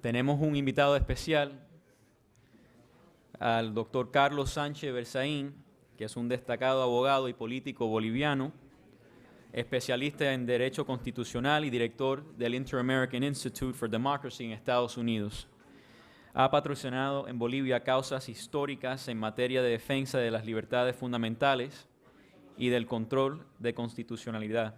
Tenemos un invitado especial, al doctor Carlos Sánchez Berzaín, que es un destacado abogado y político boliviano, especialista en Derecho Constitucional y director del Inter-American Institute for Democracy en Estados Unidos. Ha patrocinado en Bolivia causas históricas en materia de defensa de las libertades fundamentales y del control de constitucionalidad.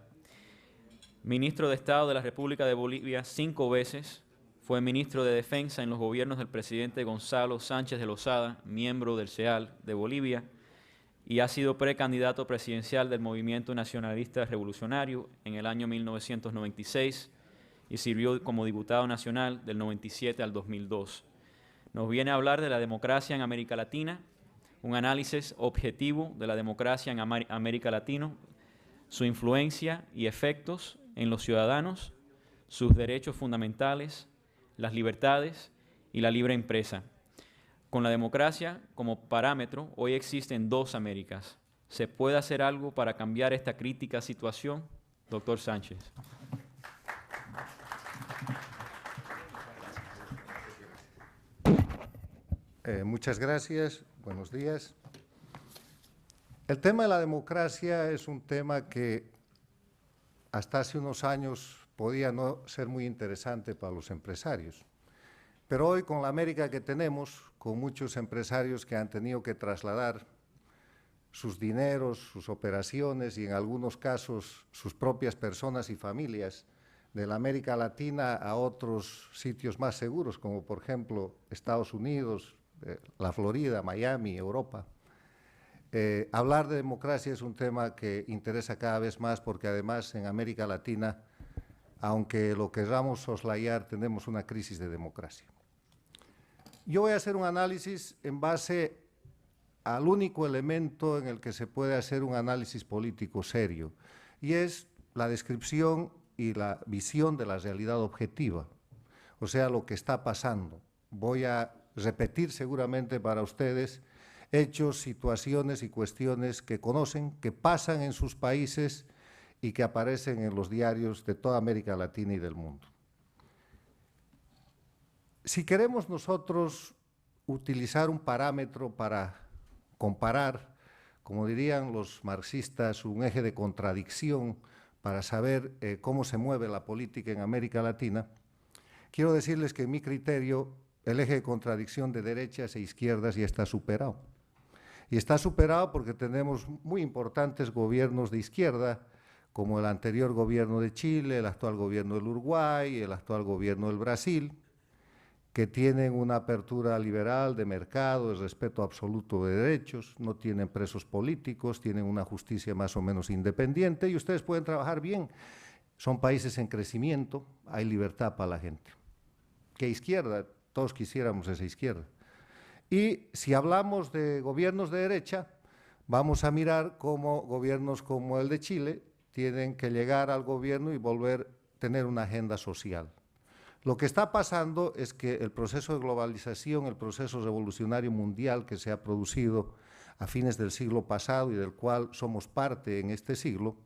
Ministro de Estado de la República de Bolivia 5 veces, fue ministro de Defensa en los gobiernos del presidente Gonzalo Sánchez de Lozada, miembro del CEAL de Bolivia, y ha sido precandidato presidencial del Movimiento Nacionalista Revolucionario en el año 1996 y sirvió como diputado nacional del 97 al 2002. Nos viene a hablar de la democracia en América Latina, un análisis objetivo de la democracia en América Latina, su influencia y efectos en los ciudadanos, sus derechos fundamentales, las libertades y la libre empresa. Con la democracia como parámetro, hoy existen 2 Américas. ¿Se puede hacer algo para cambiar esta crítica situación? Doctor Sánchez. Muchas gracias. Buenos días. El tema de la democracia es un tema que hasta hace unos años podía no ser muy interesante para los empresarios. Pero hoy, con la América que tenemos, con muchos empresarios que han tenido que trasladar sus dineros, sus operaciones y en algunos casos sus propias personas y familias de la América Latina a otros sitios más seguros, como por ejemplo Estados Unidos, la Florida, Miami, Europa. Hablar de democracia es un tema que interesa cada vez más porque además en América Latina, aunque lo queramos soslayar, tenemos una crisis de democracia. Yo voy a hacer un análisis en base al único elemento en el que se puede hacer un análisis político serio, y es la descripción y la visión de la realidad objetiva, o sea, lo que está pasando. Voy a repetir seguramente para ustedes hechos, situaciones y cuestiones que conocen, que pasan en sus países y que aparecen en los diarios de toda América Latina y del mundo. Si queremos nosotros utilizar un parámetro para comparar, como dirían los marxistas, un eje de contradicción para saber cómo se mueve la política en América Latina, quiero decirles que en mi criterio el eje de contradicción de derechas e izquierdas ya está superado. Y está superado porque tenemos muy importantes gobiernos de izquierda, como el anterior gobierno de Chile, el actual gobierno del Uruguay, el actual gobierno del Brasil, que tienen una apertura liberal de mercado, el respeto absoluto de derechos, no tienen presos políticos, tienen una justicia más o menos independiente y ustedes pueden trabajar bien. Son países en crecimiento, hay libertad para la gente. ¿Qué izquierda? Todos quisiéramos esa izquierda. Y si hablamos de gobiernos de derecha, vamos a mirar cómo gobiernos como el de Chile tienen que llegar al gobierno y volver a tener una agenda social. Lo que está pasando es que el proceso de globalización, el proceso revolucionario mundial que se ha producido a fines del siglo pasado y del cual somos parte en este siglo,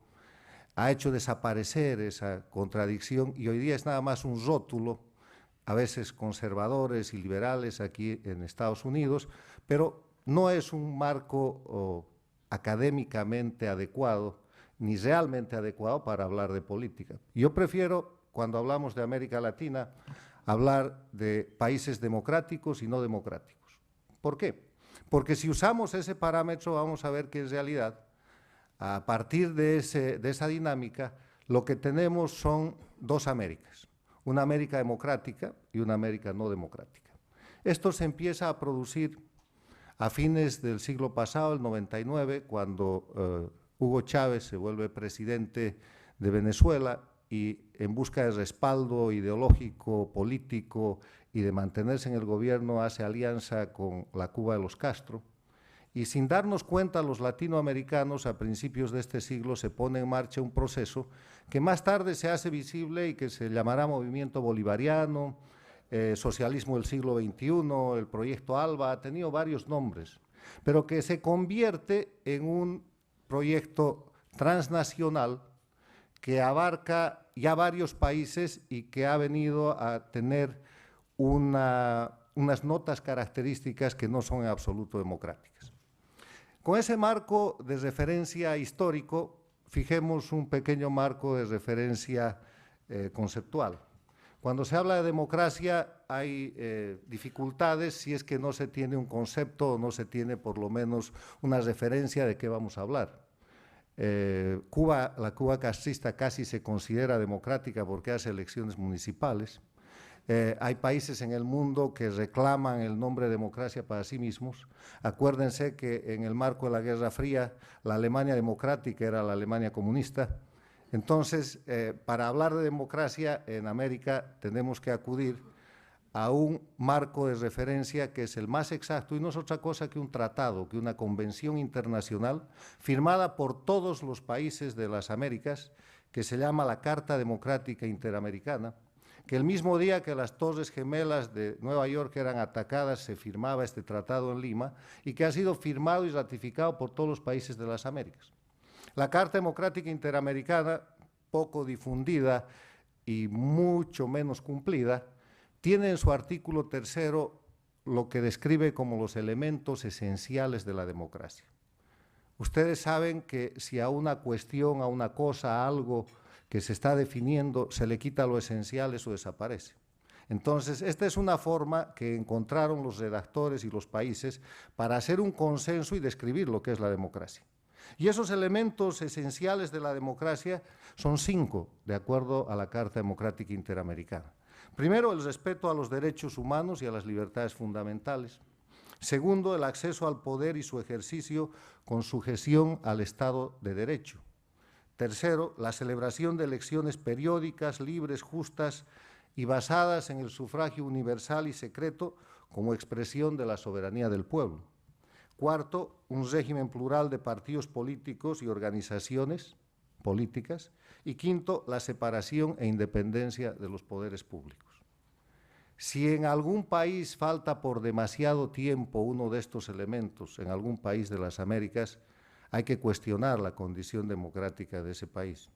ha hecho desaparecer esa contradicción y hoy día es nada más un rótulo, a veces conservadores y liberales aquí en Estados Unidos, pero no es un marco académicamente adecuado ni realmente adecuado para hablar de política. Yo prefiero, cuando hablamos de América Latina, hablar de países democráticos y no democráticos. ¿Por qué? Porque si usamos ese parámetro vamos a ver que en realidad, a partir de esa dinámica, lo que tenemos son 2 Américas, una América democrática y una América no democrática. Esto se empieza a producir a fines del siglo pasado, el 99, cuando Hugo Chávez se vuelve presidente de Venezuela y en busca de respaldo ideológico, político y de mantenerse en el gobierno hace alianza con la Cuba de los Castro. Y sin darnos cuenta, los latinoamericanos a principios de este siglo se pone en marcha un proceso que más tarde se hace visible y que se llamará movimiento bolivariano, socialismo del siglo XXI, el proyecto ALBA, ha tenido varios nombres, pero que se convierte en un proyecto transnacional que abarca ya varios países y que ha venido a tener unas notas características que no son en absoluto democráticas. Con ese marco de referencia histórico, fijemos un pequeño marco de referencia conceptual. Cuando se habla de democracia hay dificultades si es que no se tiene un concepto o no se tiene por lo menos una referencia de qué vamos a hablar. La Cuba castrista casi se considera democrática porque hace elecciones municipales. Hay países en el mundo que reclaman el nombre democracia para sí mismos. Acuérdense que en el marco de la Guerra Fría, la Alemania democrática era la Alemania comunista. Entonces, para hablar de democracia en América tenemos que acudir a un marco de referencia que es el más exacto y no es otra cosa que un tratado, que una convención internacional firmada por todos los países de las Américas, que se llama la Carta Democrática Interamericana, que el mismo día que las Torres Gemelas de Nueva York eran atacadas se firmaba este tratado en Lima y que ha sido firmado y ratificado por todos los países de las Américas. La Carta Democrática Interamericana, poco difundida y mucho menos cumplida, tiene en su artículo 3 lo que describe como los elementos esenciales de la democracia. Ustedes saben que si a una cuestión, a una cosa, a algo que se está definiendo, se le quita lo esencial, eso desaparece. Entonces, esta es una forma que encontraron los redactores y los países para hacer un consenso y describir lo que es la democracia. Y esos elementos esenciales de la democracia son 5, de acuerdo a la Carta Democrática Interamericana. Primero, el respeto a los derechos humanos y a las libertades fundamentales. Segundo, el acceso al poder y su ejercicio con sujeción al Estado de Derecho. Tercero, la celebración de elecciones periódicas, libres, justas y basadas en el sufragio universal y secreto como expresión de la soberanía del pueblo. Cuarto, un régimen plural de partidos políticos y organizaciones políticas. Y quinto, la separación e independencia de los poderes públicos. Si en algún país falta por demasiado tiempo uno de estos elementos, en algún país de las Américas, hay que cuestionar la condición democrática de ese país.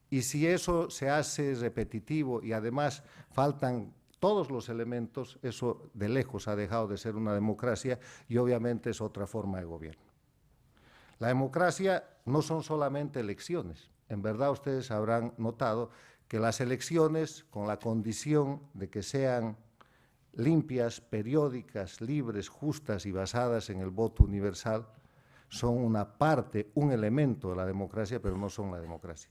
Y si eso se hace repetitivo y además faltan todos los elementos, eso de lejos ha dejado de ser una democracia y obviamente es otra forma de gobierno. La democracia no son solamente elecciones. En verdad ustedes habrán notado que las elecciones, con la condición de que sean limpias, periódicas, libres, justas y basadas en el voto universal, son una parte, un elemento de la democracia, pero no son la democracia.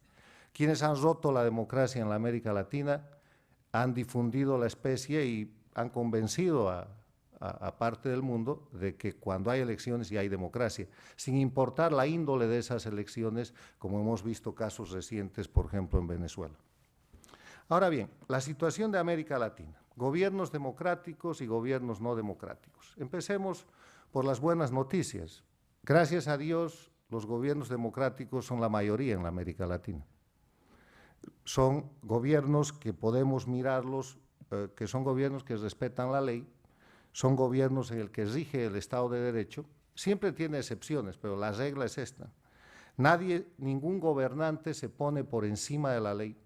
Quienes han roto la democracia en la América Latina han difundido la especie y han convencido a parte del mundo de que cuando hay elecciones ya hay democracia, sin importar la índole de esas elecciones, como hemos visto casos recientes, por ejemplo, en Venezuela. Ahora bien, la situación de América Latina, gobiernos democráticos y gobiernos no democráticos. Empecemos por las buenas noticias. Gracias a Dios, los gobiernos democráticos son la mayoría en la América Latina. Son gobiernos que podemos mirarlos, que son gobiernos que respetan la ley, son gobiernos en el que rige el Estado de Derecho. Siempre tiene excepciones, pero la regla es esta. Ningún gobernante se pone por encima de la ley.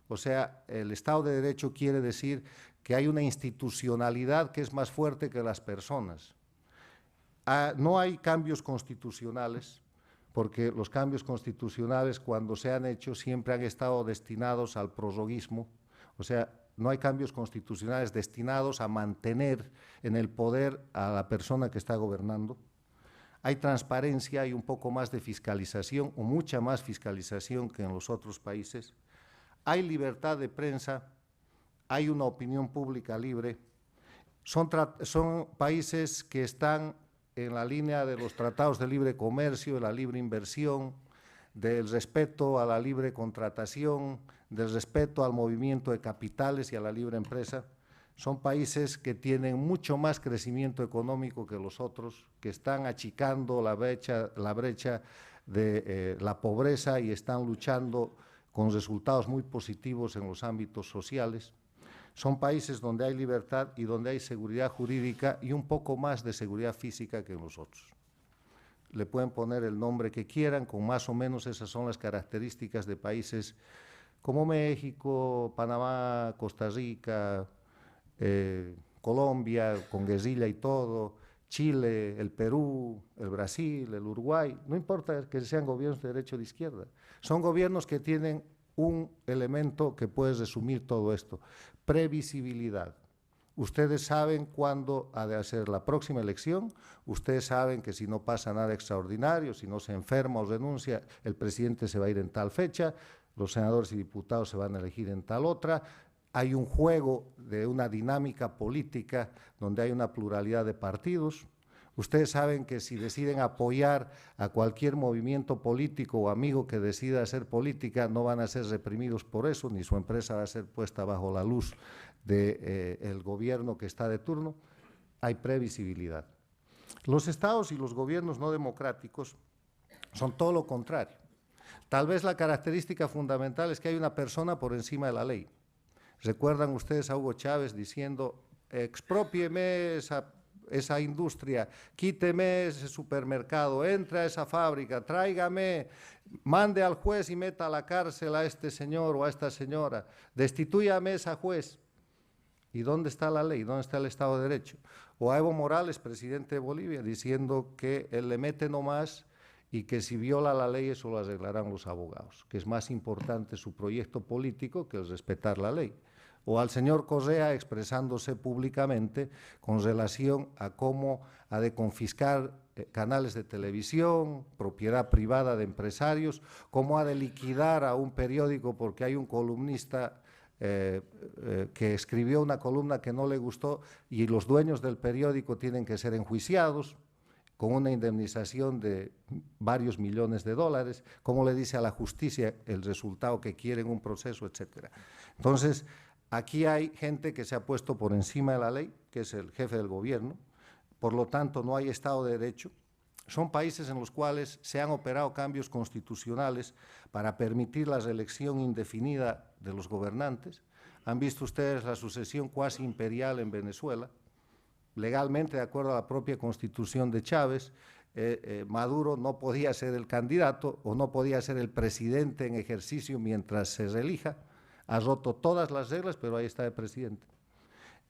O sea, el Estado de Derecho quiere decir que hay una institucionalidad que es más fuerte que las personas. No hay cambios constitucionales, porque los cambios constitucionales, cuando se han hecho, siempre han estado destinados al prorroguismo. O sea, no hay cambios constitucionales destinados a mantener en el poder a la persona que está gobernando. Hay transparencia, hay un poco más de fiscalización, o mucha más fiscalización que en los otros países. Hay libertad de prensa, hay una opinión pública libre. Son países que están en la línea de los tratados de libre comercio, de la libre inversión, del respeto a la libre contratación, del respeto al movimiento de capitales y a la libre empresa. Son países que tienen mucho más crecimiento económico que los otros, que están achicando la brecha de la pobreza y están luchando con resultados muy positivos en los ámbitos sociales. Son países donde hay libertad y donde hay seguridad jurídica y un poco más de seguridad física que en los otros. Le pueden poner el nombre que quieran, con más o menos esas son las características de países como México, Panamá, Costa Rica, Colombia, con guerrilla y todo, Chile, el Perú, el Brasil, el Uruguay, no importa que sean gobiernos de derecha o de izquierda, son gobiernos que tienen un elemento que puede resumir todo esto: previsibilidad. Ustedes saben cuándo ha de hacer la próxima elección, ustedes saben que si no pasa nada extraordinario, si no se enferma o renuncia, el presidente se va a ir en tal fecha, los senadores y diputados se van a elegir en tal otra. Hay un juego de una dinámica política donde hay una pluralidad de partidos. Ustedes saben que si deciden apoyar a cualquier movimiento político o amigo que decida hacer política, no van a ser reprimidos por eso, ni su empresa va a ser puesta bajo la luz del gobierno que está de turno. Hay previsibilidad. Los estados y los gobiernos no democráticos son todo lo contrario. Tal vez la característica fundamental es que hay una persona por encima de la ley. ¿Recuerdan ustedes a Hugo Chávez diciendo: exprópieme esa industria, quíteme ese supermercado, entre a esa fábrica, tráigame, mande al juez y meta a la cárcel a este señor o a esta señora, destitúyame a esa juez? ¿Y dónde está la ley? ¿Dónde está el Estado de Derecho? O a Evo Morales, presidente de Bolivia, diciendo que él le mete nomás y que si viola la ley eso lo arreglarán los abogados, que es más importante su proyecto político que el respetar la ley. O al señor Correa expresándose públicamente con relación a cómo ha de confiscar canales de televisión, propiedad privada de empresarios, cómo ha de liquidar a un periódico porque hay un columnista que escribió una columna que no le gustó y los dueños del periódico tienen que ser enjuiciados con una indemnización de varios millones de dólares, cómo le dice a la justicia el resultado que quiere en un proceso, etcétera. Entonces, aquí hay gente que se ha puesto por encima de la ley, que es el jefe del gobierno, por lo tanto no hay Estado de Derecho. Son países en los cuales se han operado cambios constitucionales para permitir la reelección indefinida de los gobernantes. Han visto ustedes la sucesión cuasi imperial en Venezuela. Legalmente, de acuerdo a la propia constitución de Chávez, Maduro no podía ser el candidato o no podía ser el presidente en ejercicio mientras se reelija. Ha roto todas las reglas, pero ahí está el presidente.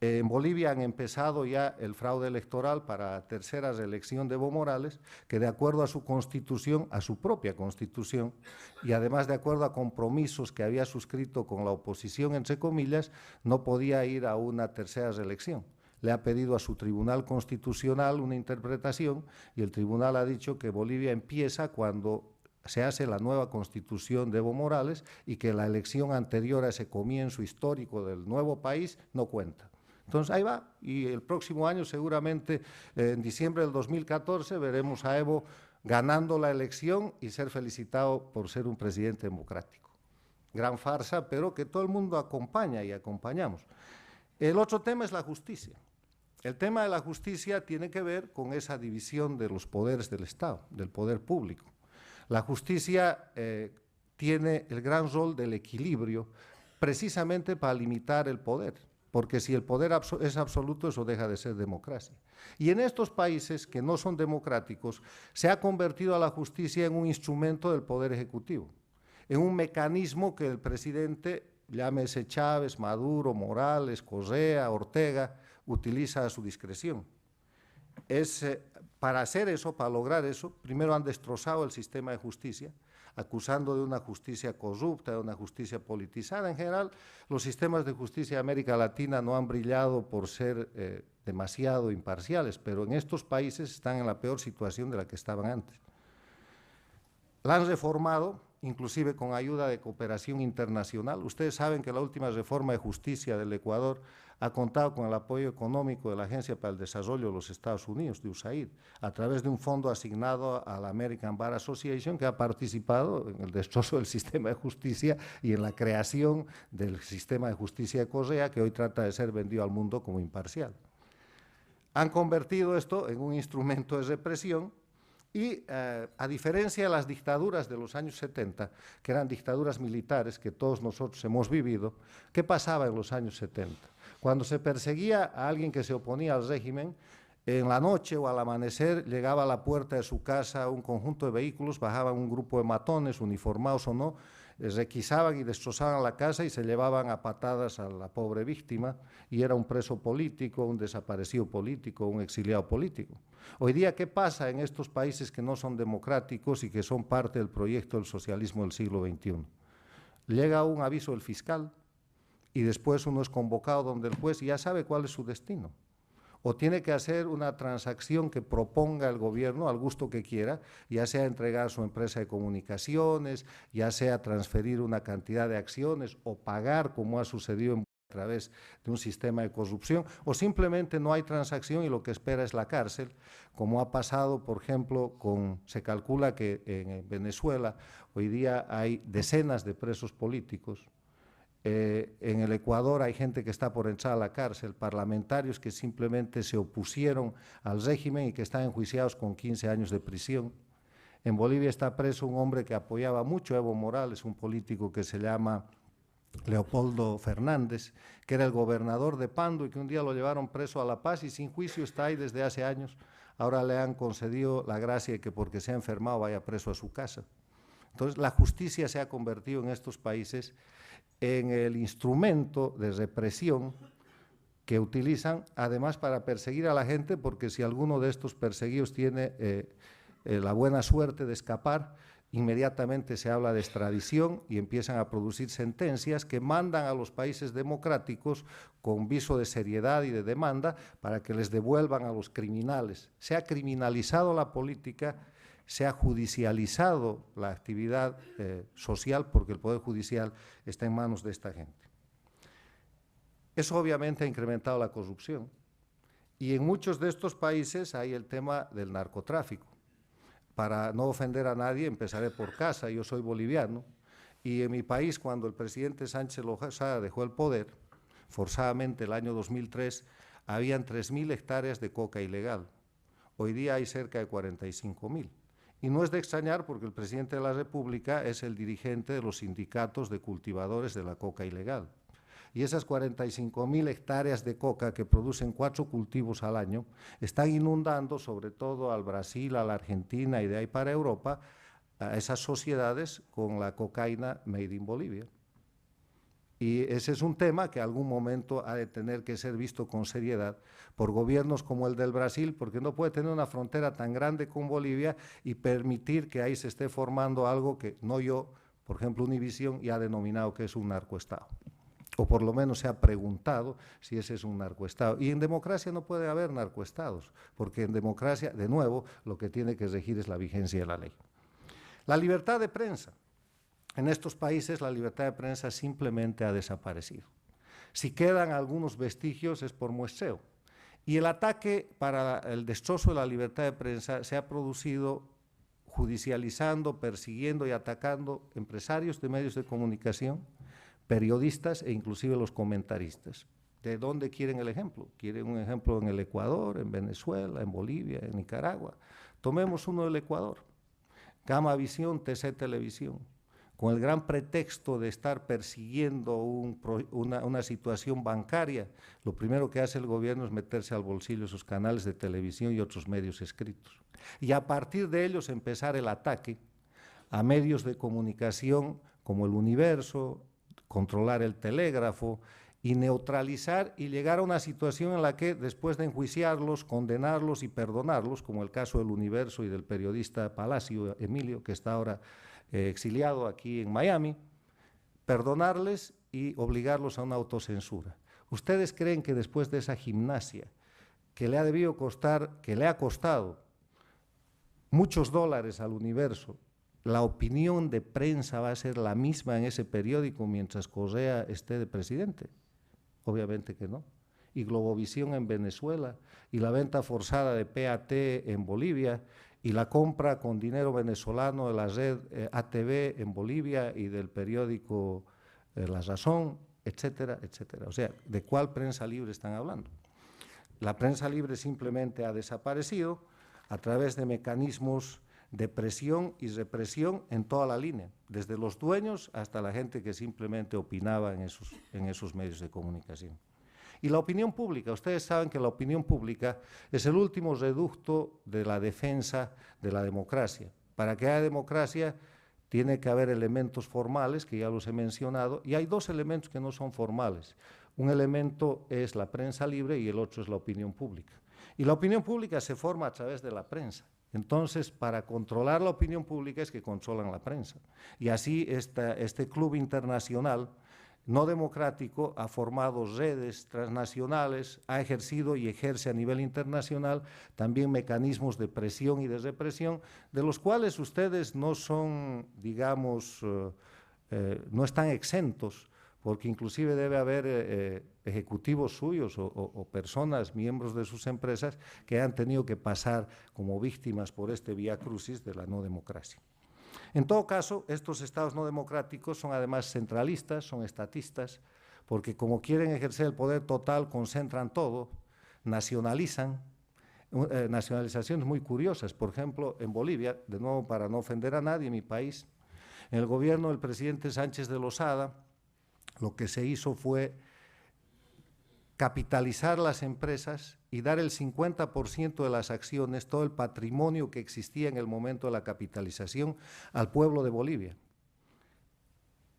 En Bolivia han empezado ya el fraude electoral para la tercera reelección de Evo Morales, que de acuerdo a su constitución, a su propia constitución, y además de acuerdo a compromisos que había suscrito con la oposición, entre comillas, no podía ir a una tercera reelección. Le ha pedido a su Tribunal Constitucional una interpretación y el tribunal ha dicho que Bolivia empieza cuando se hace la nueva constitución de Evo Morales y que la elección anterior a ese comienzo histórico del nuevo país no cuenta. Entonces ahí va, y el próximo año seguramente en diciembre del 2014 veremos a Evo ganando la elección y ser felicitado por ser un presidente democrático. Gran farsa, pero que todo el mundo acompaña y acompañamos. El otro tema es la justicia. El tema de la justicia tiene que ver con esa división de los poderes del Estado, del poder público. La justicia tiene el gran rol del equilibrio precisamente para limitar el poder, porque si el poder es absoluto, eso deja de ser democracia. Y en estos países que no son democráticos, se ha convertido a la justicia en un instrumento del poder ejecutivo, en un mecanismo que el presidente, llámese Chávez, Maduro, Morales, Correa, Ortega, utiliza a su discreción. Para hacer eso, para lograr eso, primero han destrozado el sistema de justicia, acusando de una justicia corrupta, de una justicia politizada. En general, los sistemas de justicia de América Latina no han brillado por ser demasiado imparciales, pero en estos países están en la peor situación de la que estaban antes. La han reformado, inclusive con ayuda de cooperación internacional. Ustedes saben que la última reforma de justicia del Ecuador ha contado con el apoyo económico de la Agencia para el Desarrollo de los Estados Unidos, de USAID, a través de un fondo asignado a la American Bar Association, que ha participado en el destrozo del sistema de justicia y en la creación del sistema de justicia de Correa, que hoy trata de ser vendido al mundo como imparcial. Han convertido esto en un instrumento de represión y, a diferencia de las dictaduras de los años 70, que eran dictaduras militares que todos nosotros hemos vivido, ¿qué pasaba en los años 70? Cuando se perseguía a alguien que se oponía al régimen, en la noche o al amanecer llegaba a la puerta de su casa un conjunto de vehículos, bajaban un grupo de matones, uniformados o no, requisaban y destrozaban la casa y se llevaban a patadas a la pobre víctima y era un preso político, un desaparecido político, un exiliado político. Hoy día, ¿qué pasa en estos países que no son democráticos y que son parte del proyecto del socialismo del siglo XXI? Llega un aviso del fiscal y después uno es convocado donde el juez y ya sabe cuál es su destino. O tiene que hacer una transacción que proponga el gobierno al gusto que quiera, ya sea entregar su empresa de comunicaciones, ya sea transferir una cantidad de acciones o pagar, como ha sucedido a través de un sistema de corrupción, o simplemente no hay transacción y lo que espera es la cárcel, como ha pasado, por ejemplo, se calcula que en Venezuela hoy día hay decenas de presos políticos. En el Ecuador hay gente que está por entrar a la cárcel, parlamentarios que simplemente se opusieron al régimen y que están enjuiciados con 15 años de prisión. En Bolivia está preso un hombre que apoyaba mucho a Evo Morales, un político que se llama Leopoldo Fernández, que era el gobernador de Pando y que un día lo llevaron preso a La Paz y sin juicio está ahí desde hace años. Ahora le han concedido la gracia de que porque se ha enfermado vaya preso a su casa. Entonces la justicia se ha convertido en estos países en el instrumento de represión que utilizan, además para perseguir a la gente, porque si alguno de estos perseguidos tiene la buena suerte de escapar, inmediatamente se habla de extradición y empiezan a producir sentencias que mandan a los países democráticos con viso de seriedad y de demanda para que les devuelvan a los criminales. Se ha criminalizado la política, se ha judicializado la actividad social porque el Poder Judicial está en manos de esta gente. Eso obviamente ha incrementado la corrupción y en muchos de estos países hay el tema del narcotráfico. Para no ofender a nadie, empezaré por casa, yo soy boliviano y en mi país cuando el presidente Sánchez Lozada dejó el poder, forzadamente el año 2003, habían 3.000 hectáreas de coca ilegal. Hoy día hay cerca de 45.000. Y no es de extrañar porque el presidente de la República es el dirigente de los sindicatos de cultivadores de la coca ilegal. Y esas 45.000 hectáreas de coca que producen 4 cultivos al año están inundando sobre todo al Brasil, a la Argentina y de ahí para Europa a esas sociedades con la cocaína made in Bolivia. Y ese es un tema que algún momento ha de tener que ser visto con seriedad por gobiernos como el del Brasil, porque no puede tener una frontera tan grande con Bolivia y permitir que ahí se esté formando algo que no yo, por ejemplo, Univisión ya ha denominado que es un narcoestado. O por lo menos se ha preguntado si ese es un narcoestado. Y en democracia no puede haber narcoestados, porque en democracia, de nuevo, lo que tiene que regir es la vigencia de la ley. La libertad de prensa. En estos países la libertad de prensa simplemente ha desaparecido. Si quedan algunos vestigios es por muestreo. Y el ataque para el destrozo de la libertad de prensa se ha producido judicializando, persiguiendo y atacando empresarios de medios de comunicación, periodistas e inclusive los comentaristas. ¿De dónde quieren el ejemplo? ¿Quieren un ejemplo en el Ecuador, en Venezuela, en Bolivia, en Nicaragua? Tomemos uno del Ecuador. Gamavisión, TC Televisión. Con el gran pretexto de estar persiguiendo una situación bancaria, lo primero que hace el gobierno es meterse al bolsillo sus canales de televisión y otros medios escritos. Y a partir de ellos empezar el ataque a medios de comunicación como El Universo, controlar el telégrafo y neutralizar y llegar a una situación en la que después de enjuiciarlos, condenarlos y perdonarlos, como el caso del Universo y del periodista Palacio Emilio, que está ahora exiliado aquí en Miami, perdonarles y obligarlos a una autocensura. ¿Ustedes creen que después de esa gimnasia que le ha debido costar, que le ha costado muchos dólares al Universo, la opinión de prensa va a ser la misma en ese periódico mientras Correa esté de presidente? Obviamente que no. Y Globovisión en Venezuela, y la venta forzada de PAT en Bolivia, y la compra con dinero venezolano de la red ATV en Bolivia y del periódico La Razón, etcétera, etcétera. O sea, ¿de cuál prensa libre están hablando? La prensa libre simplemente ha desaparecido a través de mecanismos de presión y represión en toda la línea, desde los dueños hasta la gente que simplemente opinaba en esos medios de comunicación. Y la opinión pública, ustedes saben que la opinión pública es el último reducto de la defensa de la democracia. Para que haya democracia tiene que haber elementos formales, que ya los he mencionado, y hay dos elementos que no son formales. Un elemento es la prensa libre y el otro es la opinión pública. Y la opinión pública se forma a través de la prensa. Entonces, para controlar la opinión pública es que controlan la prensa. Y así este club internacional no democrático ha formado redes transnacionales, ha ejercido y ejerce a nivel internacional también mecanismos de presión y de represión, de los cuales ustedes no son, digamos, no están exentos, porque inclusive debe haber ejecutivos suyos o personas, miembros de sus empresas, que han tenido que pasar como víctimas por este vía crucis de la no democracia. En todo caso, estos estados no democráticos son además centralistas, son estatistas, porque como quieren ejercer el poder total, concentran todo, nacionalizan, nacionalizaciones muy curiosas. Por ejemplo, en Bolivia, de nuevo para no ofender a nadie, en mi país, en el gobierno del presidente Sánchez de Lozada, lo que se hizo fue capitalizar las empresas y dar el 50% de las acciones, todo el patrimonio que existía en el momento de la capitalización, al pueblo de Bolivia.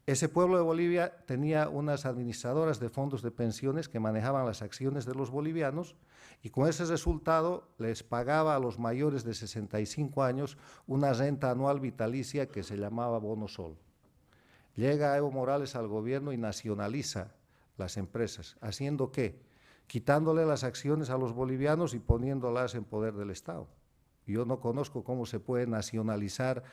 Ese pueblo de Bolivia tenía unas administradoras de fondos de pensiones que manejaban las acciones de los bolivianos y con ese resultado les pagaba a los mayores de 65 años una renta anual vitalicia que se llamaba Bono Sol. Llega Evo Morales al gobierno y nacionaliza las empresas, ¿haciendo qué? Quitándole las acciones a los bolivianos y poniéndolas en poder del Estado. Yo no conozco cómo se puede nacionalizar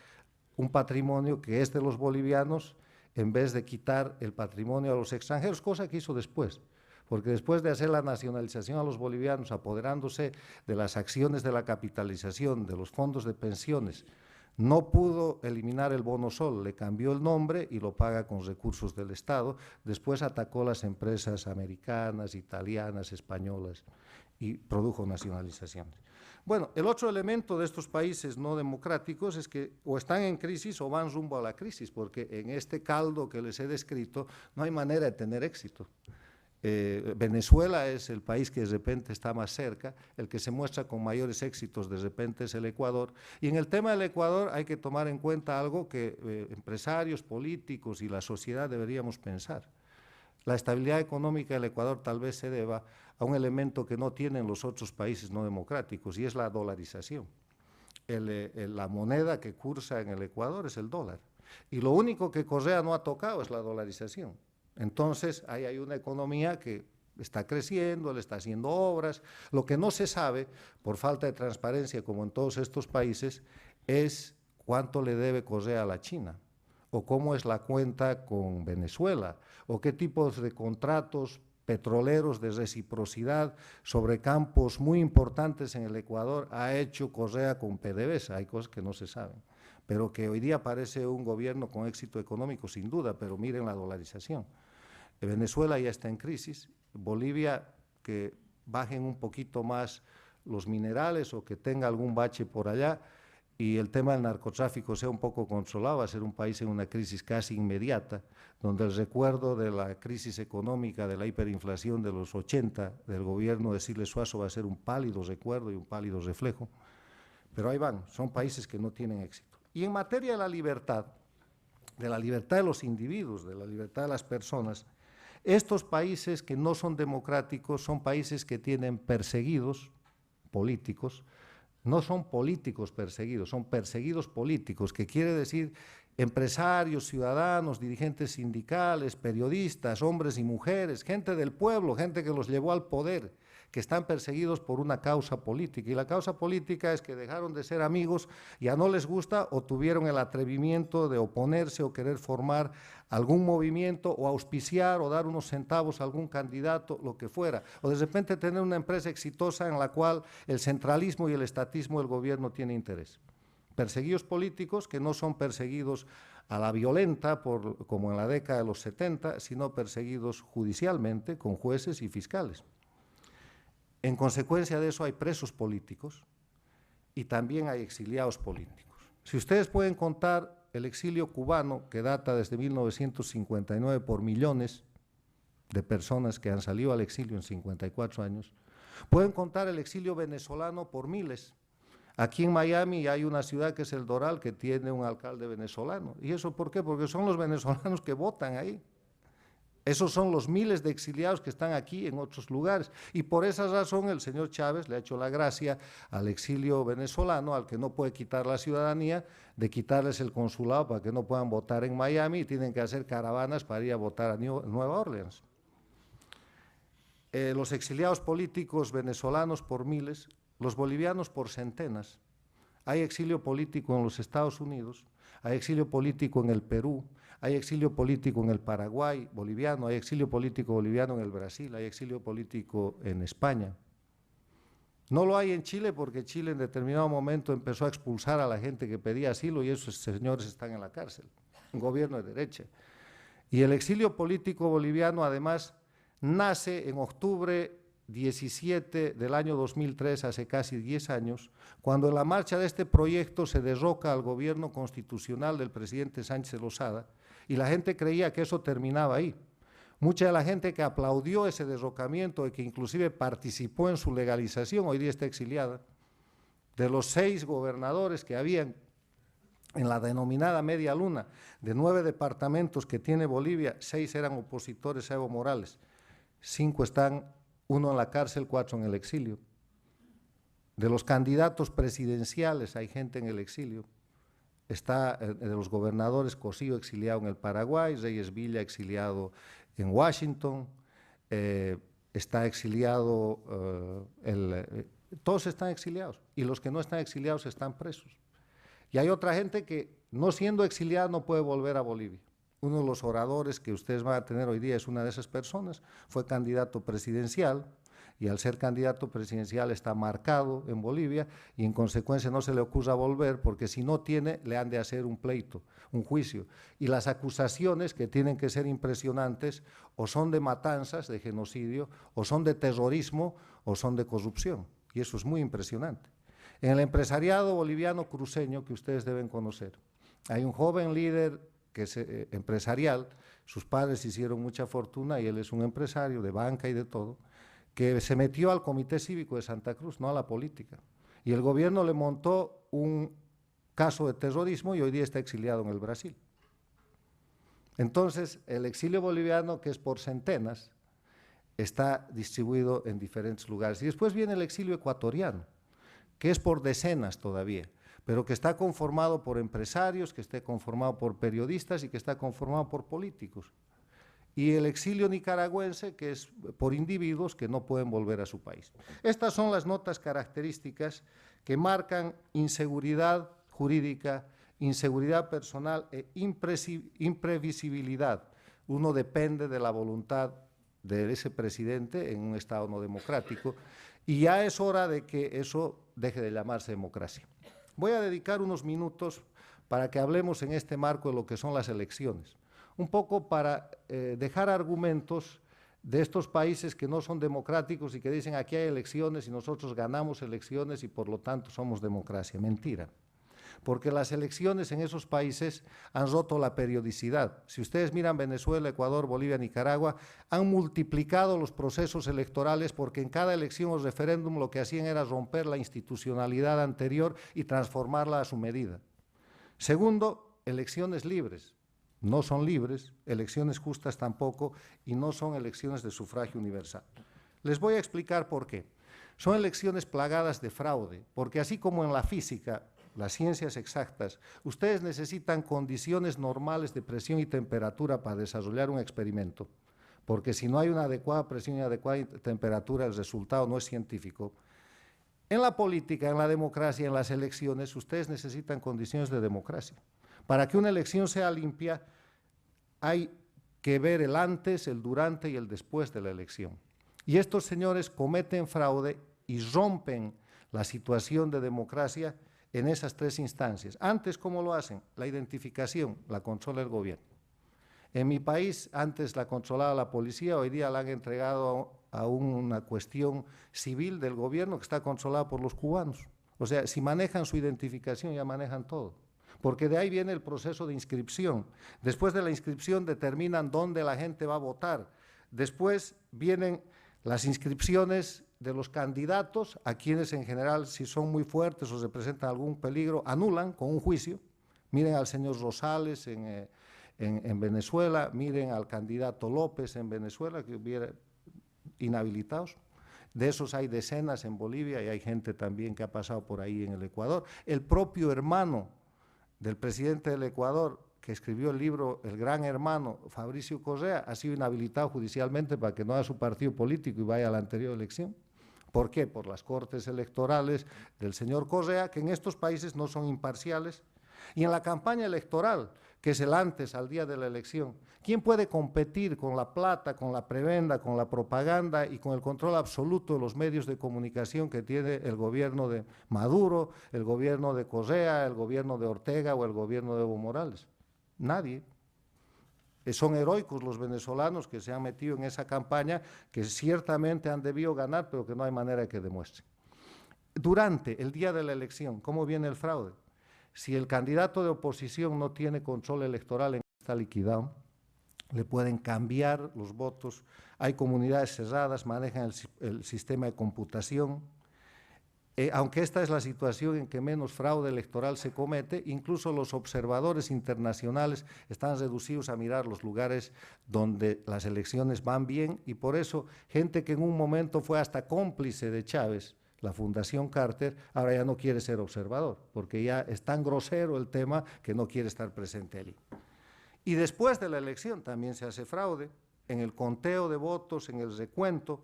un patrimonio que es de los bolivianos en vez de quitar el patrimonio a los extranjeros, cosa que hizo después. Porque después de hacer la nacionalización a los bolivianos, apoderándose de las acciones de la capitalización, de los fondos de pensiones, no pudo eliminar el Bono Sol, le cambió el nombre y lo paga con recursos del Estado. Después atacó las empresas americanas, italianas, españolas y produjo nacionalizaciones. Bueno, el otro elemento de estos países no democráticos es que o están en crisis o van rumbo a la crisis, porque en este caldo que les he descrito no hay manera de tener éxito. Venezuela es el país que de repente está más cerca, el que se muestra con mayores éxitos de repente es el Ecuador, y en el tema del Ecuador hay que tomar en cuenta algo que empresarios, políticos y la sociedad deberíamos pensar. La estabilidad económica del Ecuador tal vez se deba a un elemento que no tienen los otros países no democráticos y es la dolarización. La moneda que cursa en el Ecuador es el dólar y lo único que Correa no ha tocado es la dolarización. Entonces, ahí hay una economía que está creciendo, le está haciendo obras. Lo que no se sabe, por falta de transparencia, como en todos estos países, es cuánto le debe Correa a la China, o cómo es la cuenta con Venezuela, o qué tipos de contratos petroleros de reciprocidad sobre campos muy importantes en el Ecuador ha hecho Correa con PDVSA. Hay cosas que no se saben, pero que hoy día parece un gobierno con éxito económico, sin duda, pero miren la dolarización. Venezuela ya está en crisis, Bolivia que bajen un poquito más los minerales o que tenga algún bache por allá y el tema del narcotráfico sea un poco controlado, va a ser un país en una crisis casi inmediata, donde el recuerdo de la crisis económica, de la hiperinflación de los 80 del gobierno de Siles Suazo va a ser un pálido recuerdo y un pálido reflejo, pero ahí van, son países que no tienen éxito. Y en materia de la libertad de los individuos, de la libertad de las personas, estos países que no son democráticos son países que tienen perseguidos políticos, no son políticos perseguidos, son perseguidos políticos, que quiere decir empresarios, ciudadanos, dirigentes sindicales, periodistas, hombres y mujeres, gente del pueblo, gente que los llevó al poder, que están perseguidos por una causa política. Y la causa política es que dejaron de ser amigos, ya no les gusta o tuvieron el atrevimiento de oponerse o querer formar algún movimiento o auspiciar o dar unos centavos a algún candidato, lo que fuera. O de repente tener una empresa exitosa en la cual el centralismo y el estatismo del gobierno tiene interés. Perseguidos políticos que no son perseguidos a la violenta, como en la década de los 70, sino perseguidos judicialmente con jueces y fiscales. En consecuencia de eso hay presos políticos y también hay exiliados políticos. Si ustedes pueden contar el exilio cubano, que data desde 1959 por millones de personas que han salido al exilio en 54 años, pueden contar el exilio venezolano por miles. Aquí en Miami hay una ciudad que es El Doral, que tiene un alcalde venezolano. ¿Y eso por qué? Porque son los venezolanos que votan ahí. Esos son los miles de exiliados que están aquí en otros lugares. Y por esa razón el señor Chávez le ha hecho la gracia al exilio venezolano, al que no puede quitar la ciudadanía, de quitarles el consulado para que no puedan votar en Miami y tienen que hacer caravanas para ir a votar a Nueva Orleans. Los exiliados políticos venezolanos por miles, los bolivianos por centenas. Hay exilio político en los Estados Unidos, hay exilio político en el Perú, hay exilio político en el Paraguay boliviano, hay exilio político boliviano en el Brasil, hay exilio político en España. No lo hay en Chile porque Chile en determinado momento empezó a expulsar a la gente que pedía asilo y esos señores están en la cárcel, un gobierno de derecha. Y el exilio político boliviano además nace en octubre 17 del año 2003, hace casi 10 años, cuando en la marcha de este proyecto se derroca al gobierno constitucional del presidente Sánchez Lozada y la gente creía que eso terminaba ahí. Mucha de la gente que aplaudió ese derrocamiento y que inclusive participó en su legalización, hoy día está exiliada. De los 6 gobernadores que habían en la denominada media luna, de 9 departamentos que tiene Bolivia, 6 eran opositores a Evo Morales, 5 están, 1 en la cárcel, 4 en el exilio. De los candidatos presidenciales hay gente en el exilio. Está de los gobernadores Cosío exiliado en el Paraguay, Reyes Villa exiliado en Washington, está exiliado, todos están exiliados y los que no están exiliados están presos. Y hay otra gente que no siendo exiliada no puede volver a Bolivia. Uno de los oradores que ustedes van a tener hoy día es una de esas personas, fue candidato presidencial y al ser candidato presidencial está marcado en Bolivia y en consecuencia no se le ocurra volver porque si no tiene le han de hacer un pleito, un juicio. Y las acusaciones que tienen que ser impresionantes o son de matanzas, de genocidio, o son de terrorismo o son de corrupción. Y eso es muy impresionante. En el empresariado boliviano cruceño que ustedes deben conocer, hay un joven líder que es empresarial, sus padres hicieron mucha fortuna y él es un empresario de banca y de todo, que se metió al Comité Cívico de Santa Cruz, no a la política. Y el gobierno le montó un caso de terrorismo y hoy día está exiliado en el Brasil. Entonces, el exilio boliviano, que es por centenas, está distribuido en diferentes lugares. Y después viene el exilio ecuatoriano, que es por decenas todavía, pero que está conformado por empresarios, que está conformado por periodistas y que está conformado por políticos. Y el exilio nicaragüense, que es por individuos que no pueden volver a su país. Estas son las notas características que marcan inseguridad jurídica, inseguridad personal e imprevisibilidad. Uno depende de la voluntad de ese presidente en un Estado no democrático y ya es hora de que eso deje de llamarse democracia. Voy a dedicar unos minutos para que hablemos en este marco de lo que son las elecciones. Un poco para dejar argumentos de estos países que no son democráticos y que dicen aquí hay elecciones y nosotros ganamos elecciones y por lo tanto somos democracia. Mentira. Porque las elecciones en esos países han roto la periodicidad. Si ustedes miran Venezuela, Ecuador, Bolivia, Nicaragua, han multiplicado los procesos electorales porque en cada elección o referéndum lo que hacían era romper la institucionalidad anterior y transformarla a su medida. Segundo, elecciones libres. No son libres, elecciones justas tampoco, y no son elecciones de sufragio universal. Les voy a explicar por qué. Son elecciones plagadas de fraude, porque así como en la física, las ciencias exactas, ustedes necesitan condiciones normales de presión y temperatura para desarrollar un experimento, porque si no hay una adecuada presión y adecuada temperatura, el resultado no es científico. En la política, en la democracia, en las elecciones, ustedes necesitan condiciones de democracia. Para que una elección sea limpia, hay que ver el antes, el durante y el después de la elección. Y estos señores cometen fraude y rompen la situación de democracia en esas 3 instancias. Antes, ¿cómo lo hacen? La identificación la controla el gobierno. En mi país, antes la controlaba la policía, hoy día la han entregado a una cuestión civil del gobierno que está controlada por los cubanos. O sea, si manejan su identificación, ya manejan todo. Porque de ahí viene el proceso de inscripción. Después de la inscripción determinan dónde la gente va a votar. Después vienen las inscripciones de los candidatos, a quienes en general, si son muy fuertes o representan algún peligro, anulan con un juicio. Miren al señor Rosales en Venezuela, miren al candidato López en Venezuela, que hubiera inhabilitados. De esos hay decenas en Bolivia y hay gente también que ha pasado por ahí en el Ecuador. El propio hermano del presidente del Ecuador, que escribió el libro El Gran Hermano, Fabricio Correa, ha sido inhabilitado judicialmente para que no haga su partido político y vaya a la anterior elección. ¿Por qué? Por las cortes electorales del señor Correa, que en estos países no son imparciales. Y en la campaña electoral, que es el antes, al día de la elección, ¿quién puede competir con la plata, con la prebenda, con la propaganda y con el control absoluto de los medios de comunicación que tiene el gobierno de Maduro, el gobierno de Correa, el gobierno de Ortega o el gobierno de Evo Morales? Nadie. Son heroicos los venezolanos que se han metido en esa campaña, que ciertamente han debido ganar, pero que no hay manera de que demuestren. Durante el día de la elección, ¿cómo viene el fraude? Si el candidato de oposición no tiene control electoral, está liquidado, le pueden cambiar los votos, hay comunidades cerradas, manejan el sistema de computación. Aunque esta es la situación en que menos fraude electoral se comete, incluso los observadores internacionales están reducidos a mirar los lugares donde las elecciones van bien, y por eso gente que en un momento fue hasta cómplice de Chávez, la Fundación Carter, ahora ya no quiere ser observador, porque ya es tan grosero el tema que no quiere estar presente allí. Y después de la elección también se hace fraude, en el conteo de votos, en el recuento.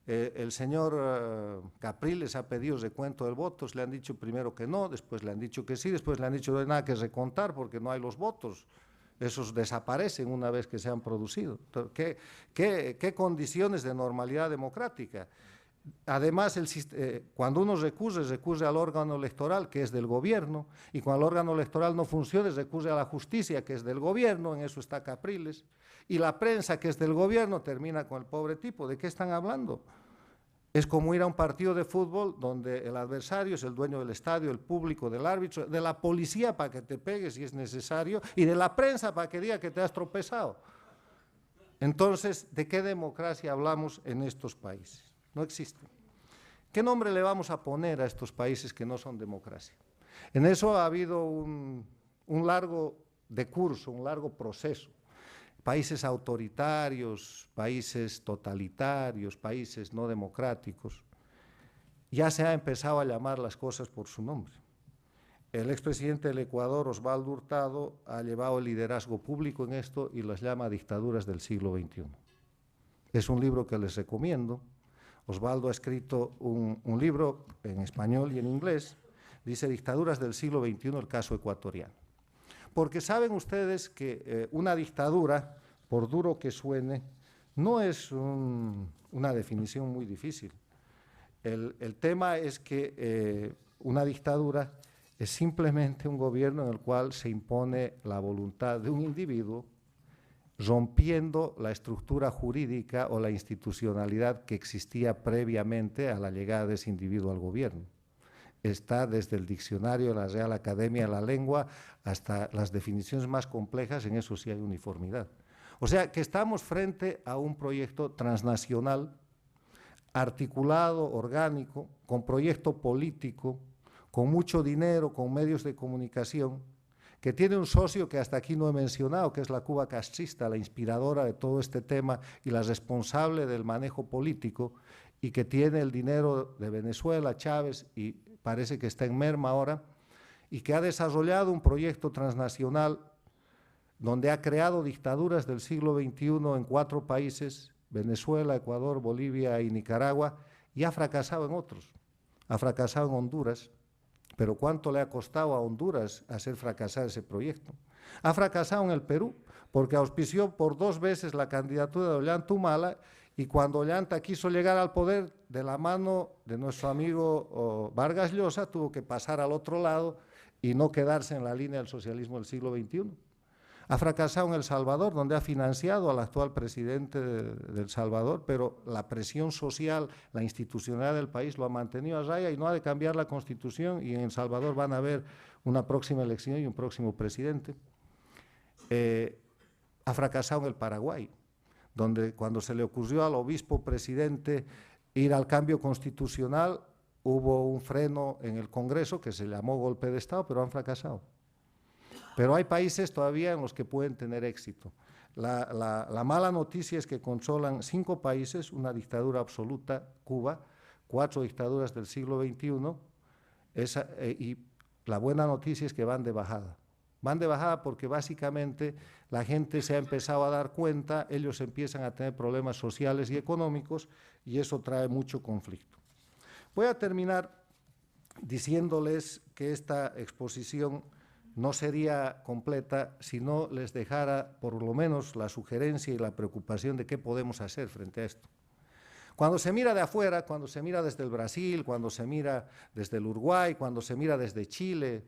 El señor Capriles ha pedido recuento de votos, le han dicho primero que no, después le han dicho que sí, después le han dicho no hay nada que recontar porque no hay los votos. Esos desaparecen una vez que se han producido. Entonces, ¿qué condiciones de normalidad democrática? Además, cuando uno recurre al órgano electoral, que es del gobierno, y cuando el órgano electoral no funciona, recurre a la justicia, que es del gobierno, en eso está Capriles, y la prensa, que es del gobierno, termina con el pobre tipo. ¿De qué están hablando? Es como ir a un partido de fútbol donde el adversario es el dueño del estadio, el público, del árbitro, de la policía para que te pegue si es necesario, y de la prensa para que diga que te has tropezado. Entonces, ¿de qué democracia hablamos en estos países? No existe. ¿Qué nombre le vamos a poner a estos países que no son democracia? En eso ha habido un largo decurso, un largo proceso. Países autoritarios, países totalitarios, países no democráticos. Ya se ha empezado a llamar las cosas por su nombre. El expresidente del Ecuador, Osvaldo Hurtado, ha llevado el liderazgo público en esto y las llama dictaduras del siglo XXI. Es un libro que les recomiendo. Osvaldo ha escrito un libro en español y en inglés, dice Dictaduras del siglo XXI, el caso ecuatoriano. Porque saben ustedes que una dictadura, por duro que suene, no es una definición muy difícil. El tema es que una dictadura es simplemente un gobierno en el cual se impone la voluntad de un individuo, rompiendo la estructura jurídica o la institucionalidad que existía previamente a la llegada de ese individuo al gobierno. Está desde el diccionario de la Real Academia de la Lengua hasta las definiciones más complejas, en eso sí hay uniformidad. O sea que estamos frente a un proyecto transnacional, articulado, orgánico, con proyecto político, con mucho dinero, con medios de comunicación, que tiene un socio que hasta aquí no he mencionado, que es la Cuba castrista, la inspiradora de todo este tema y la responsable del manejo político, y que tiene el dinero de Venezuela, Chávez, y parece que está en merma ahora, y que ha desarrollado un proyecto transnacional donde ha creado dictaduras del siglo XXI en 4 países, Venezuela, Ecuador, Bolivia y Nicaragua, y ha fracasado en otros. Ha fracasado en Honduras, pero ¿cuánto le ha costado a Honduras hacer fracasar ese proyecto? Ha fracasado en el Perú, porque auspició por 2 veces la candidatura de Ollanta Humala, y cuando Ollanta quiso llegar al poder de la mano de nuestro amigo Vargas Llosa, tuvo que pasar al otro lado y no quedarse en la línea del socialismo del siglo XXI. Ha fracasado en El Salvador, donde ha financiado al actual presidente de El Salvador, pero la presión social, la institucionalidad del país lo ha mantenido a raya y no ha de cambiar la Constitución, y en El Salvador van a haber una próxima elección y un próximo presidente. Ha fracasado en el Paraguay, donde cuando se le ocurrió al obispo presidente ir al cambio constitucional. Hubo un freno en el Congreso que se llamó golpe de Estado, pero han fracasado. Pero hay países todavía en los que pueden tener éxito. La mala noticia es que controlan 5 países, una dictadura absoluta, Cuba, 4 dictaduras del siglo XXI, y la buena noticia es que van de bajada. Van de bajada porque básicamente la gente se ha empezado a dar cuenta, ellos empiezan a tener problemas sociales y económicos y eso trae mucho conflicto. Voy a terminar diciéndoles que esta exposición no sería completa si no les dejara por lo menos la sugerencia y la preocupación de qué podemos hacer frente a esto. Cuando se mira de afuera, cuando se mira desde el Brasil, cuando se mira desde el Uruguay, cuando se mira desde Chile,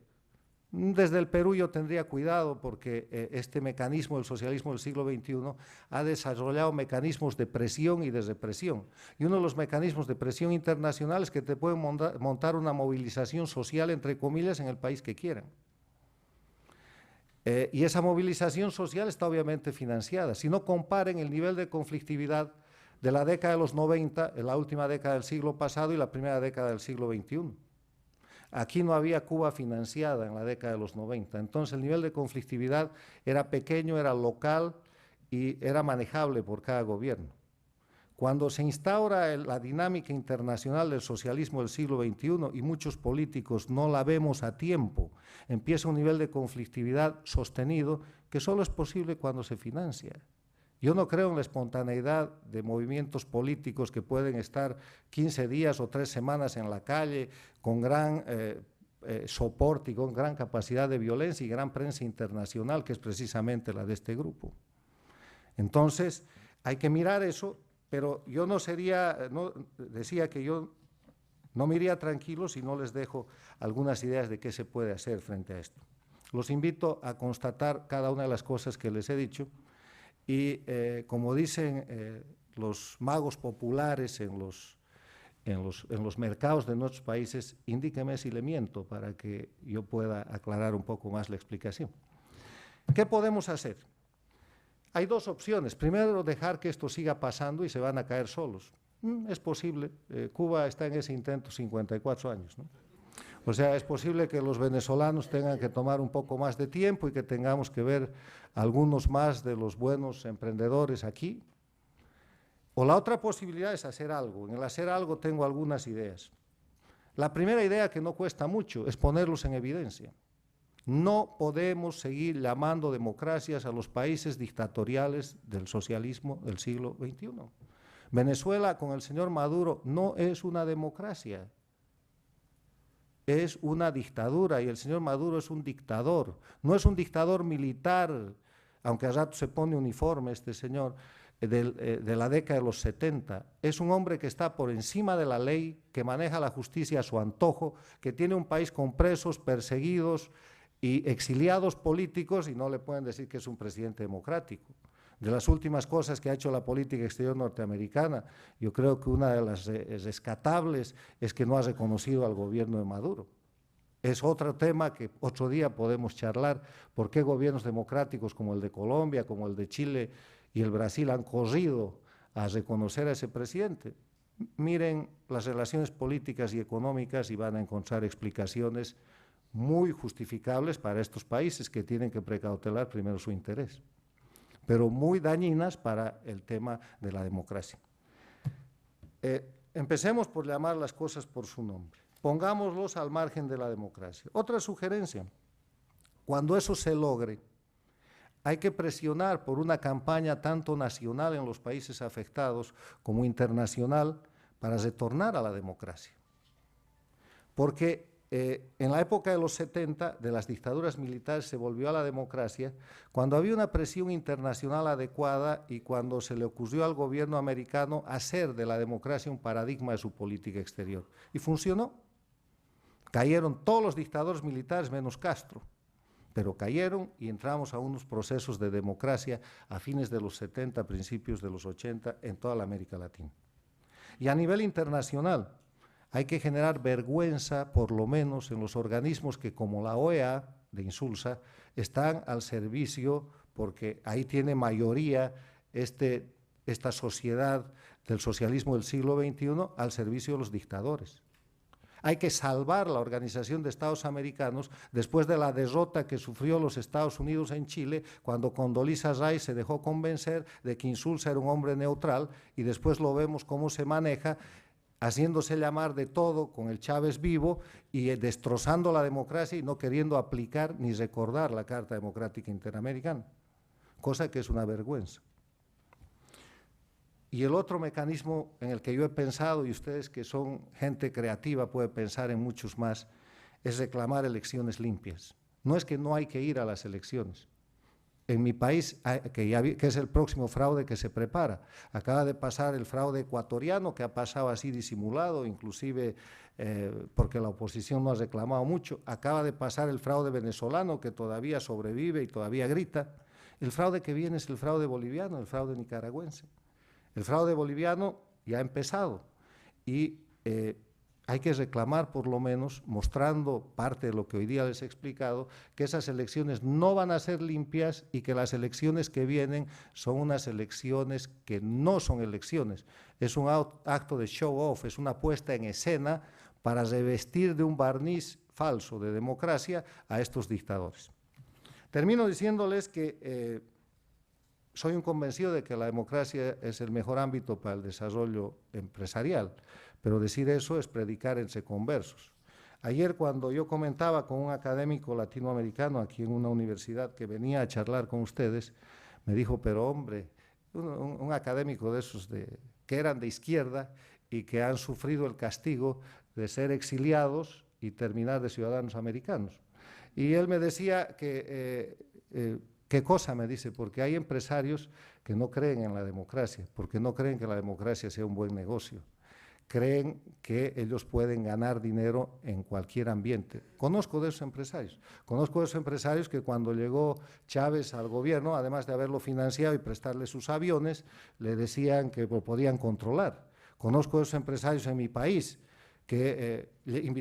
desde el Perú yo tendría cuidado porque este mecanismo del socialismo del siglo XXI ha desarrollado mecanismos de presión y de represión. Y uno de los mecanismos de presión internacional es que te pueden montar una movilización social, entre comillas, en el país que quieran. Y esa movilización social está obviamente financiada. Si no, comparen el nivel de conflictividad de la década de los 90, en la última década del siglo pasado y la primera década del siglo XXI. Aquí no había Cuba financiada en la década de los 90, entonces el nivel de conflictividad era pequeño, era local y era manejable por cada gobierno. Cuando se instaura la dinámica internacional del socialismo del siglo XXI y muchos políticos no la vemos a tiempo, empieza un nivel de conflictividad sostenido que solo es posible cuando se financia. Yo no creo en la espontaneidad de movimientos políticos que pueden estar 15 días o 3 semanas en la calle con gran soporte y con gran capacidad de violencia y gran prensa internacional, que es precisamente la de este grupo. Entonces, hay que mirar eso, pero yo decía que yo no me iría tranquilo si no les dejo algunas ideas de qué se puede hacer frente a esto. Los invito a constatar cada una de las cosas que les he dicho. Y como dicen los magos populares en los mercados de nuestros países, indíqueme si le miento para que yo pueda aclarar un poco más la explicación. ¿Qué podemos hacer? Hay 2 opciones. Primero, dejar que esto siga pasando y se van a caer solos. Es posible. Cuba está en ese intento 54 años, ¿no? O sea, es posible que los venezolanos tengan que tomar un poco más de tiempo y que tengamos que ver algunos más de los buenos emprendedores aquí. O la otra posibilidad es hacer algo. En el hacer algo tengo algunas ideas. La primera idea, que no cuesta mucho, es ponerlos en evidencia. No podemos seguir llamando democracias a los países dictatoriales del socialismo del siglo XXI. Venezuela con el señor Maduro no es una democracia. Es una dictadura y el señor Maduro es un dictador. No es un dictador militar, aunque a rato se pone uniforme este señor, de la década de los 70. Es un hombre que está por encima de la ley, que maneja la justicia a su antojo, que tiene un país con presos, perseguidos y exiliados políticos y no le pueden decir que es un presidente democrático. De las últimas cosas que ha hecho la política exterior norteamericana, yo creo que una de las rescatables es que no ha reconocido al gobierno de Maduro. Es otro tema que otro día podemos charlar, por qué gobiernos democráticos como el de Colombia, como el de Chile y el Brasil han corrido a reconocer a ese presidente. Miren las relaciones políticas y económicas y van a encontrar explicaciones muy justificables para estos países que tienen que precautelar primero su interés, pero muy dañinas para el tema de la democracia. Empecemos por llamar las cosas por su nombre. Pongámoslos al margen de la democracia. Otra sugerencia, cuando eso se logre, hay que presionar por una campaña tanto nacional en los países afectados como internacional para retornar a la democracia. Porque en la época de los 70, de las dictaduras militares, se volvió a la democracia cuando había una presión internacional adecuada y cuando se le ocurrió al gobierno americano hacer de la democracia un paradigma de su política exterior. Y funcionó. Cayeron todos los dictadores militares menos Castro, pero cayeron y entramos a unos procesos de democracia a fines de los 70, principios de los 80 en toda la América Latina. Y a nivel internacional, hay que generar vergüenza, por lo menos, en los organismos que, como la OEA de Insulza, están al servicio, porque ahí tiene mayoría este esta sociedad del socialismo del siglo XXI al servicio de los dictadores. Hay que salvar la Organización de Estados Americanos después de la derrota que sufrió los Estados Unidos en Chile, cuando Condoleezza Rice se dejó convencer de que Insulza era un hombre neutral, y después lo vemos cómo se maneja, haciéndose llamar de todo con el Chávez vivo y destrozando la democracia y no queriendo aplicar ni recordar la Carta Democrática Interamericana, cosa que es una vergüenza. Y el otro mecanismo en el que yo he pensado, y ustedes que son gente creativa pueden pensar en muchos más, es reclamar elecciones limpias. No es que no hay que ir a las elecciones. En mi país, que es el próximo fraude que se prepara, acaba de pasar el fraude ecuatoriano, que ha pasado así disimulado, inclusive porque la oposición no ha reclamado mucho, acaba de pasar el fraude venezolano, que todavía sobrevive y todavía grita. El fraude que viene es el fraude boliviano, el fraude nicaragüense. El fraude boliviano ya ha empezado y hay que reclamar, por lo menos, mostrando parte de lo que hoy día les he explicado, que esas elecciones no van a ser limpias y que las elecciones que vienen son unas elecciones que no son elecciones. Es un acto de show-off, es una puesta en escena para revestir de un barniz falso de democracia a estos dictadores. Termino diciéndoles que soy un convencido de que la democracia es el mejor ámbito para el desarrollo empresarial, pero decir eso es predicar en conversos. Ayer, cuando yo comentaba con un académico latinoamericano aquí en una universidad que venía a charlar con ustedes, me dijo, pero hombre, un académico de esos que eran de izquierda y que han sufrido el castigo de ser exiliados y terminar de ciudadanos americanos. Y él me decía que ¿qué cosa? Me dice, porque hay empresarios que no creen en la democracia, porque no creen que la democracia sea un buen negocio. Creen que ellos pueden ganar dinero en cualquier ambiente. Conozco de esos empresarios que cuando llegó Chávez al gobierno, además de haberlo financiado y prestarle sus aviones, le decían que lo podían controlar. Conozco de esos empresarios en mi país que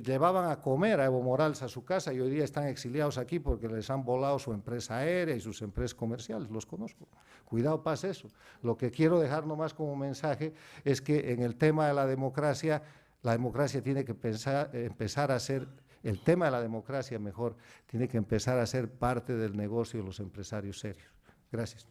llevaban a comer a Evo Morales a su casa y hoy día están exiliados aquí porque les han volado su empresa aérea y sus empresas comerciales, los conozco. Cuidado, pasa eso. Lo que quiero dejar nomás como mensaje es que en el tema de la democracia tiene que empezar a ser, el tema de la democracia mejor, tiene que empezar a ser parte del negocio de los empresarios serios. Gracias.